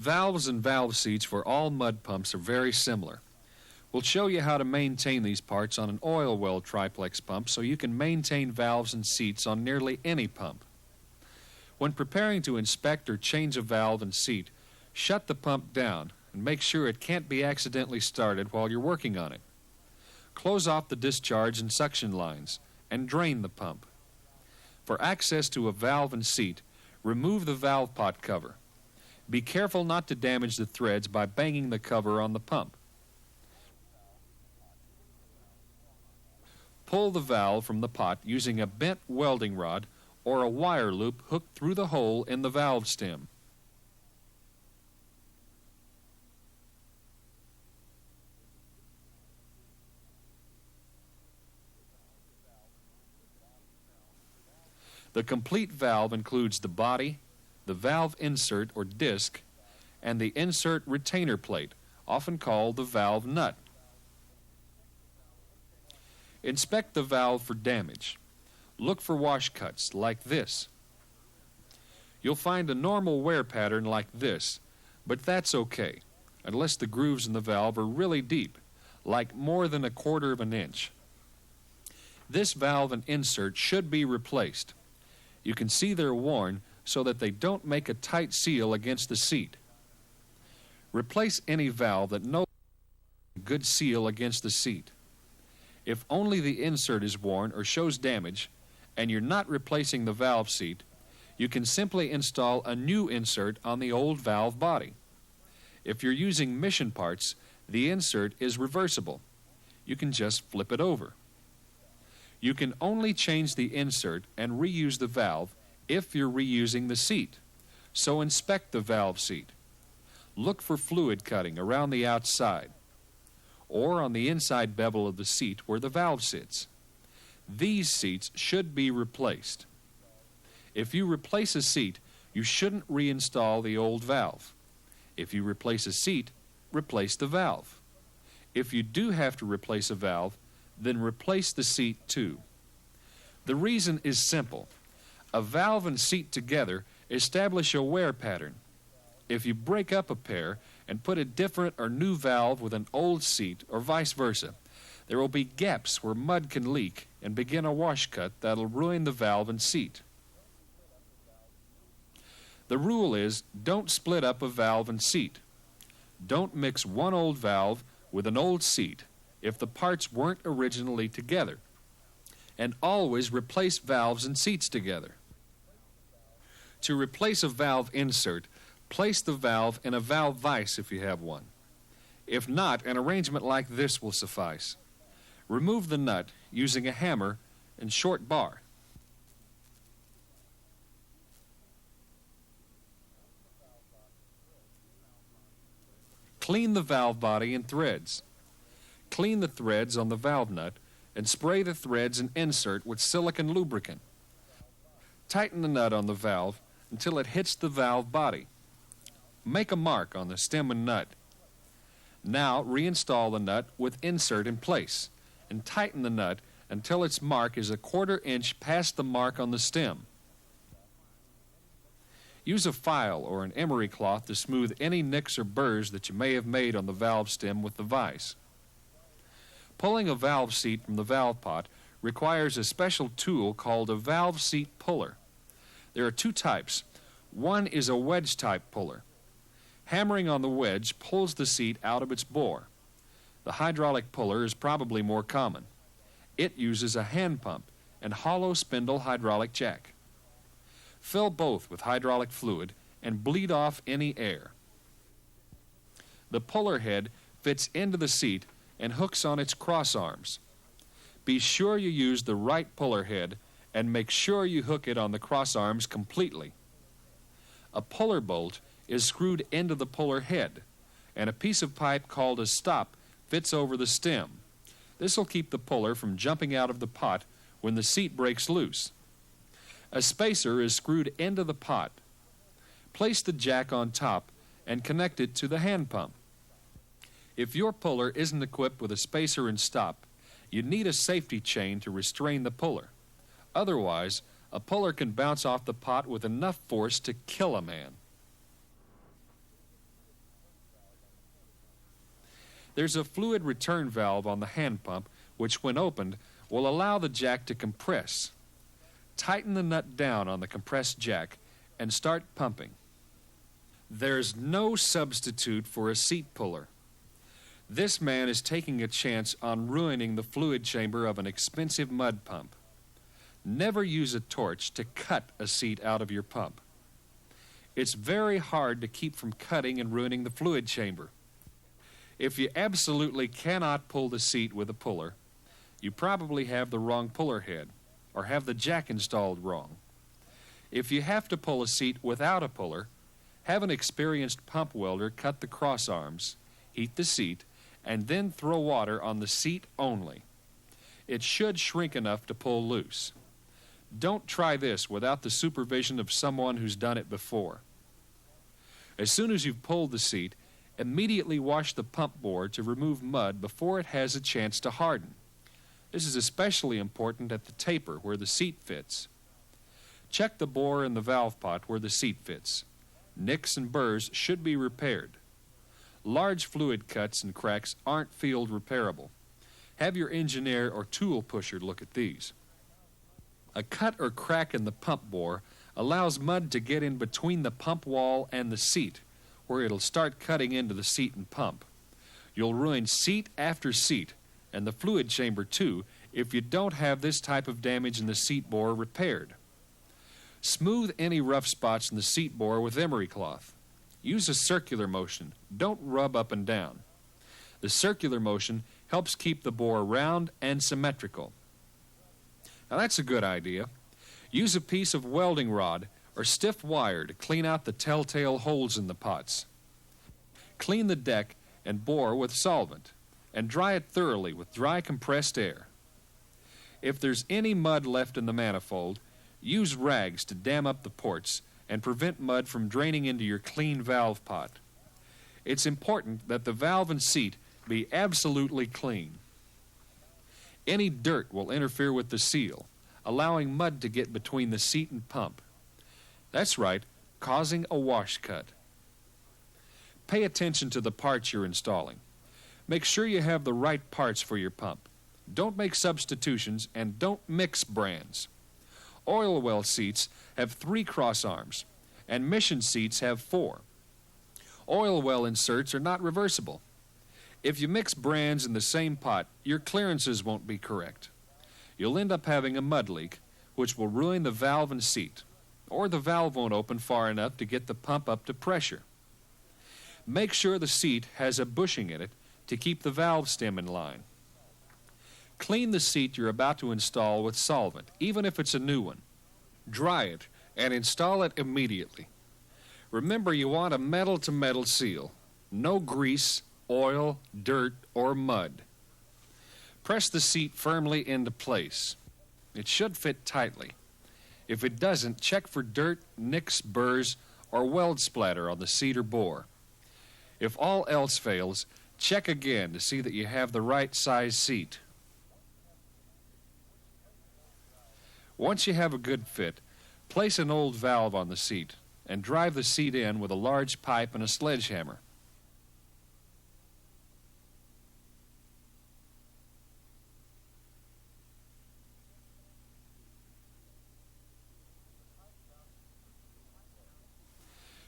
Valves and valve seats for all mud pumps are very similar. We'll show you how to maintain these parts on an oil well triplex pump so you can maintain valves and seats on nearly any pump. When preparing to inspect or change a valve and seat, shut the pump down and make sure it can't be accidentally started while you're working on it. Close off the discharge and suction lines and drain the pump. For access to a valve and seat, remove the valve pot cover. Be careful not to damage the threads by banging the cover on the pump. Pull the valve from the pot using a bent welding rod or a wire loop hooked through the hole in the valve stem. The complete valve includes the body, the valve insert or disc, and the insert retainer plate, often called the valve nut. Inspect the valve for damage. Look for wash cuts like this. You'll find a normal wear pattern like this, but that's okay, unless the grooves in the valve are really deep, like more than 1/4 of an inch. This valve and insert should be replaced. You can see they're worn so that they don't make a tight seal against the seat. Replace any valve that no good seal against the seat. If only the insert is worn or shows damage, and you're not replacing the valve seat, you can simply install a new insert on the old valve body. If you're using mission parts, the insert is reversible. You can just flip it over. You can only change the insert and reuse the valve if you're reusing the seat, so inspect the valve seat. Look for fluid cutting around the outside or on the inside bevel of the seat where the valve sits. These seats should be replaced. If you replace a seat, you shouldn't reinstall the old valve. If you replace a seat, replace the valve. If you do have to replace a valve, then replace the seat too. The reason is simple. A valve and seat together establish a wear pattern. If you break up a pair and put a different or new valve with an old seat or vice versa, there will be gaps where mud can leak and begin a wash cut that'll ruin the valve and seat. The rule is, don't split up a valve and seat. Don't mix one old valve with an old seat if the parts weren't originally together. And always replace valves and seats together. To replace a valve insert, place the valve in a valve vise if you have one. If not, an arrangement like this will suffice. Remove the nut using a hammer and short bar. Clean the valve body and threads. Clean the threads on the valve nut and spray the threads and insert with silicone lubricant. Tighten the nut on the valve until it hits the valve body. Make a mark on the stem and nut. Now reinstall the nut with insert in place and tighten the nut until its mark is 1/4 inch past the mark on the stem. Use a file or an emery cloth to smooth any nicks or burrs that you may have made on the valve stem with the vise. Pulling a valve seat from the valve pot requires a special tool called a valve seat puller. There are 2 types. One is a wedge type puller. Hammering on the wedge pulls the seat out of its bore. The hydraulic puller is probably more common. It uses a hand pump and hollow spindle hydraulic jack. Fill both with hydraulic fluid and bleed off any air. The puller head fits into the seat and hooks on its cross arms. Be sure you use the right puller head and make sure you hook it on the cross arms completely. A puller bolt is screwed into the puller head, and a piece of pipe called a stop fits over the stem. This will keep the puller from jumping out of the pot when the seat breaks loose. A spacer is screwed into the pot. Place the jack on top and connect it to the hand pump. If your puller isn't equipped with a spacer and stop, you need a safety chain to restrain the puller. Otherwise, a puller can bounce off the pot with enough force to kill a man. There's a fluid return valve on the hand pump which, when opened, will allow the jack to compress. Tighten the nut down on the compressed jack and start pumping. There's no substitute for a seat puller. This man is taking a chance on ruining the fluid chamber of an expensive mud pump. Never use a torch to cut a seat out of your pump. It's very hard to keep from cutting and ruining the fluid chamber. If you absolutely cannot pull the seat with a puller, you probably have the wrong puller head or have the jack installed wrong. If you have to pull a seat without a puller, have an experienced pump welder cut the cross arms, heat the seat, and then throw water on the seat only. It should shrink enough to pull loose. Don't try this without the supervision of someone who's done it before. As soon as you've pulled the seat, immediately wash the pump bore to remove mud before it has a chance to harden. This is especially important at the taper where the seat fits. Check the bore in the valve pot where the seat fits. Nicks and burrs should be repaired. Large fluid cuts and cracks aren't field repairable. Have your engineer or tool pusher look at these. A cut or crack in the pump bore allows mud to get in between the pump wall and the seat, where it'll start cutting into the seat and pump. You'll ruin seat after seat, and the fluid chamber too, if you don't have this type of damage in the seat bore repaired. Smooth any rough spots in the seat bore with emery cloth. Use a circular motion. Don't rub up and down. The circular motion helps keep the bore round and symmetrical. Now that's a good idea. Use a piece of welding rod or stiff wire to clean out the telltale holes in the pots. Clean the deck and bore with solvent and dry it thoroughly with dry compressed air. If there's any mud left in the manifold, use rags to dam up the ports and prevent mud from draining into your clean valve pot. It's important that the valve and seat be absolutely clean. Any dirt will interfere with the seal, allowing mud to get between the seat and pump. That's right, causing a wash cut. Pay attention to the parts you're installing. Make sure you have the right parts for your pump. Don't make substitutions and don't mix brands. Oil well seats have 3 cross arms, and mission seats have 4. Oil well inserts are not reversible. If you mix brands in the same pot, your clearances won't be correct. You'll end up having a mud leak, which will ruin the valve and seat, or the valve won't open far enough to get the pump up to pressure. Make sure the seat has a bushing in it to keep the valve stem in line. Clean the seat you're about to install with solvent, even if it's a new one. Dry it and install it immediately. Remember, you want a metal-to-metal seal. No grease, oil, dirt, or mud. Press the seat firmly into place. It should fit tightly. If it doesn't, check for dirt, nicks, burrs, or weld splatter on the seat or bore. If all else fails, check again to see that you have the right size seat. Once you have a good fit, place an old valve on the seat and drive the seat in with a large pipe and a sledgehammer.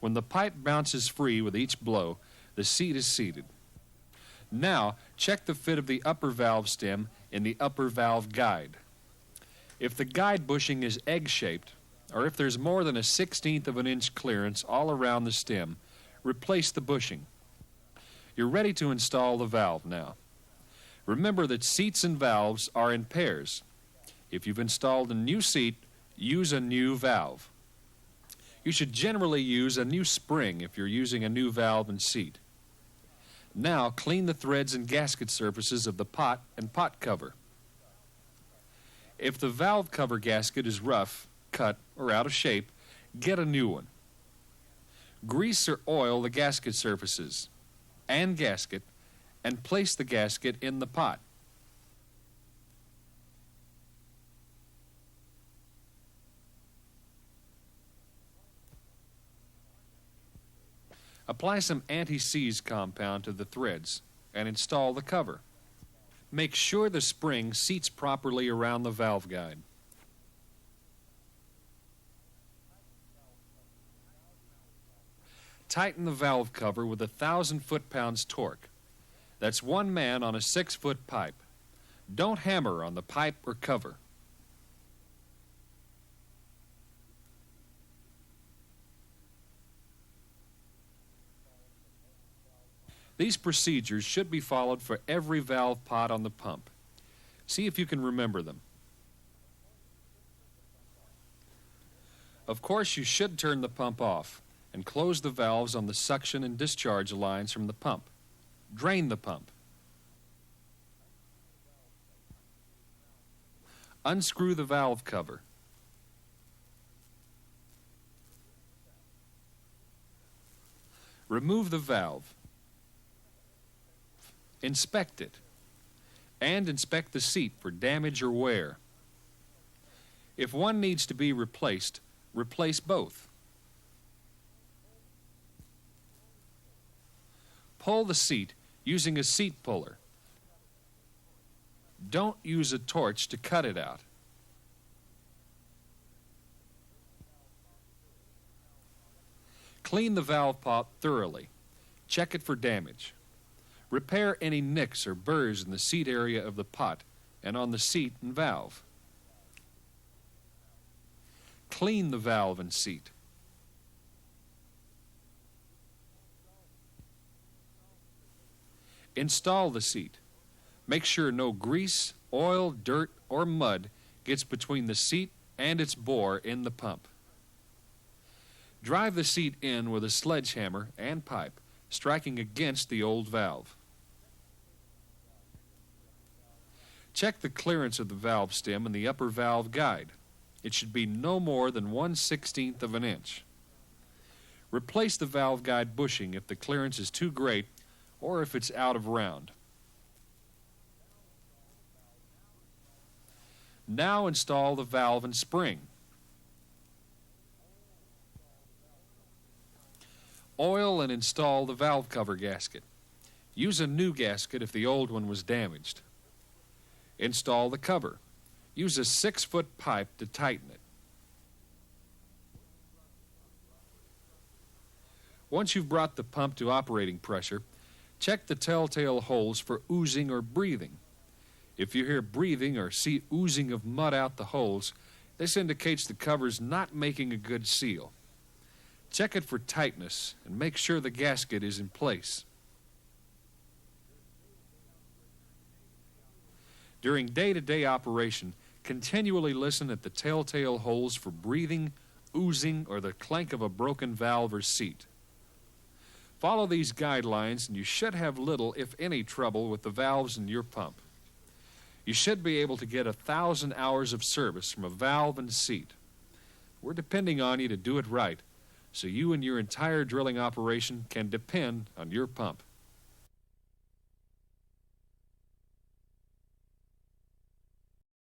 When the pipe bounces free with each blow, the seat is seated. Now, check the fit of the upper valve stem in the upper valve guide. If the guide bushing is egg-shaped, or if there's more than a 1/16 of an inch clearance all around the stem, replace the bushing. You're ready to install the valve now. Remember that seats and valves are in pairs. If you've installed a new seat, use a new valve. You should generally use a new spring if you're using a new valve and seat. Now clean the threads and gasket surfaces of the pot and pot cover. If the valve cover gasket is rough, cut, or out of shape, get a new one. Grease or oil the gasket surfaces and gasket and place the gasket in the pot. Apply some anti-seize compound to the threads and install the cover. Make sure the spring seats properly around the valve guide. Tighten the valve cover with 1,000 foot-pounds torque. That's one man on a 6-foot pipe. Don't hammer on the pipe or cover. These procedures should be followed for every valve pot on the pump. See if you can remember them. Of course, you should turn the pump off and close the valves on the suction and discharge lines from the pump. Drain the pump. Unscrew the valve cover. Remove the valve. Inspect it. And inspect the seat for damage or wear. If one needs to be replaced, replace both. Pull the seat using a seat puller. Don't use a torch to cut it out. Clean the valve pot thoroughly. Check it for damage. Repair any nicks or burrs in the seat area of the pot and on the seat and valve. Clean the valve and seat. Install the seat. Make sure no grease, oil, dirt, or mud gets between the seat and its bore in the pump. Drive the seat in with a sledgehammer and pipe, striking against the old valve. Check the clearance of the valve stem in the upper valve guide. It should be no more than 1/16 of an inch. Replace the valve guide bushing if the clearance is too great or if it's out of round. Now install the valve and spring. Oil and install the valve cover gasket. Use a new gasket if the old one was damaged. Install the cover. Use a 6-foot pipe to tighten it. Once you've brought the pump to operating pressure, check the telltale holes for oozing or breathing. If you hear breathing or see oozing of mud out the holes, this indicates the cover's not making a good seal. Check it for tightness and make sure the gasket is in place. During day-to-day operation, continually listen at the telltale holes for breathing, oozing, or the clank of a broken valve or seat. Follow these guidelines and you should have little, if any, trouble with the valves in your pump. You should be able to get 1,000 hours of service from a valve and seat. We're depending on you to do it right, so you and your entire drilling operation can depend on your pump.